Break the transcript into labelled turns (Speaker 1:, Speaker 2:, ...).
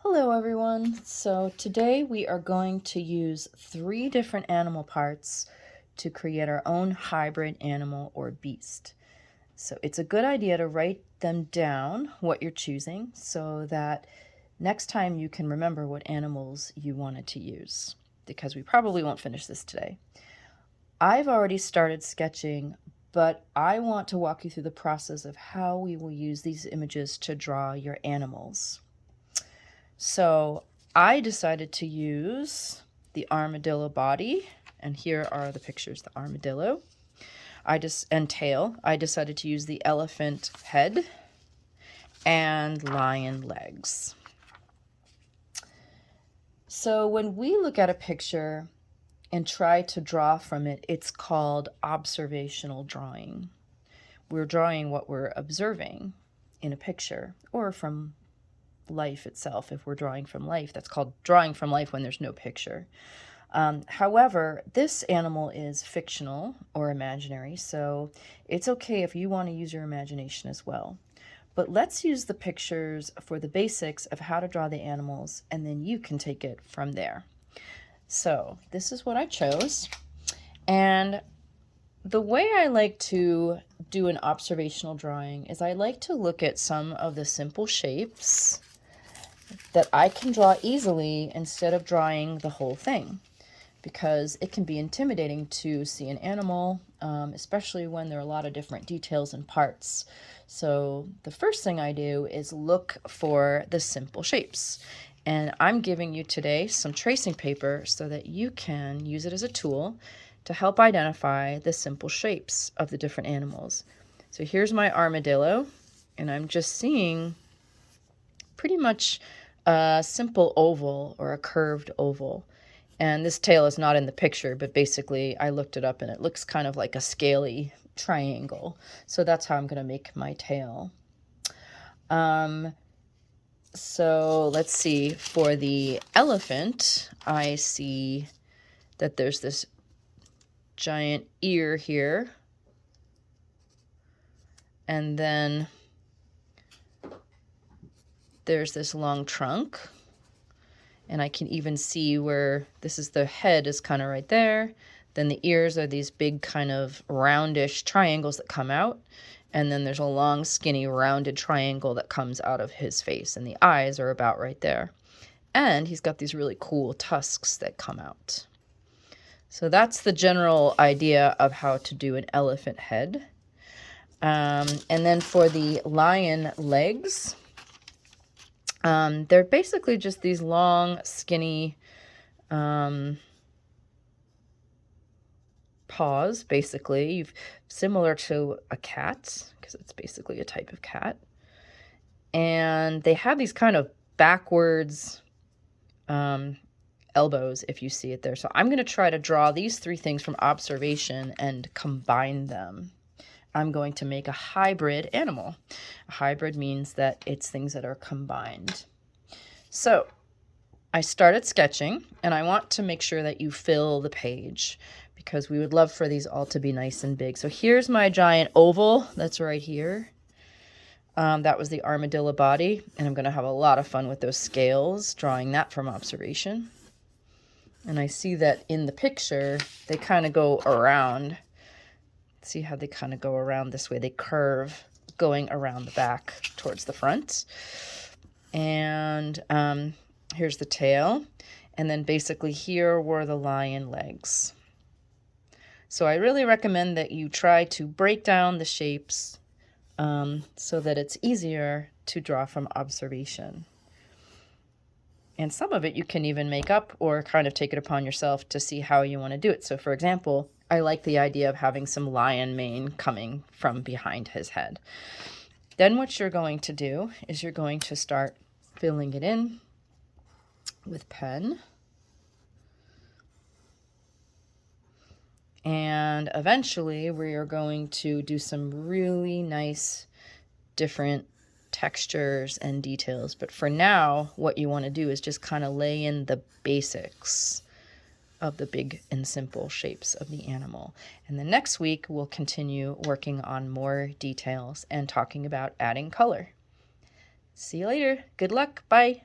Speaker 1: Hello everyone. So today we are going to use 3 different animal parts to create our own hybrid animal or beast. So it's a good idea to write them down, what you're choosing, so that next time you can remember what animals you wanted to use, because we probably won't finish this today. I've already started sketching, but I want to walk you through the process of how we will use these images to draw your animals. So I decided to use the armadillo body, and here are the pictures, the armadillo. And tail. I decided to use the elephant head and lion legs. So when we look at a picture and try to draw from it, it's called observational drawing. We're drawing what we're observing in a picture or from life itself. If we're drawing from life, that's called drawing from life when there's no picture. However, this animal is fictional or imaginary, so it's okay if you want to use your imagination as well. But let's use the pictures for the basics of how to draw the animals, and then you can take it from there. So this is what I chose, and the way I like to do an observational drawing is I like to look at some of the simple shapes that I can draw easily instead of drawing the whole thing, because it can be intimidating to see an animal, especially when there are a lot of different details and parts. So the first thing I do is look for the simple shapes. And I'm giving you today some tracing paper so that you can use it as a tool to help identify the simple shapes of the different animals. So here's my armadillo, and I'm just seeing pretty much a simple oval or a curved oval. And this tail is not in the picture, but basically I looked it up and it looks kind of like a scaly triangle. So that's how I'm going to make my tail. So let's see, for the elephant, I see that there's this giant ear here. And then there's this long trunk, and I can even see where this is, the head is kind of right there. Then the ears are these big kind of roundish triangles that come out. And then there's a long, skinny, rounded triangle that comes out of his face. And the eyes are about right there. And he's got these really cool tusks that come out. So that's the general idea of how to do an elephant head. And then for the lion legs, they're basically just these long, skinny paws, basically, similar to a cat, because it's basically a type of cat. And they have these kind of backwards elbows, if you see it there. So I'm going to try to draw these 3 things from observation and combine them. I'm going to make a hybrid animal. A hybrid means that it's things that are combined. So I started sketching, and I want to make sure that you fill the page, because we would love for these all to be nice and big. So here's my giant oval that's right here. That was the armadillo body, and I'm going to have a lot of fun with those scales, drawing that from observation. And I see that in the picture, they kind of go around. See how they kind of go around this way? They curve going around the back towards the front. And here's the tail. And then basically here were the lion legs. So I really recommend that you try to break down the shapes so that it's easier to draw from observation. And some of it you can even make up or kind of take it upon yourself to see how you want to do it. So for example, I like the idea of having some lion mane coming from behind his head. Then what you're going to do is you're going to start filling it in with pen. And eventually we are going to do some really nice different textures and details. But for now, what you want to do is just kind of lay in the basics of the big and simple shapes of the animal. And the next week, we'll continue working on more details and talking about adding color. See you later. Good luck. Bye.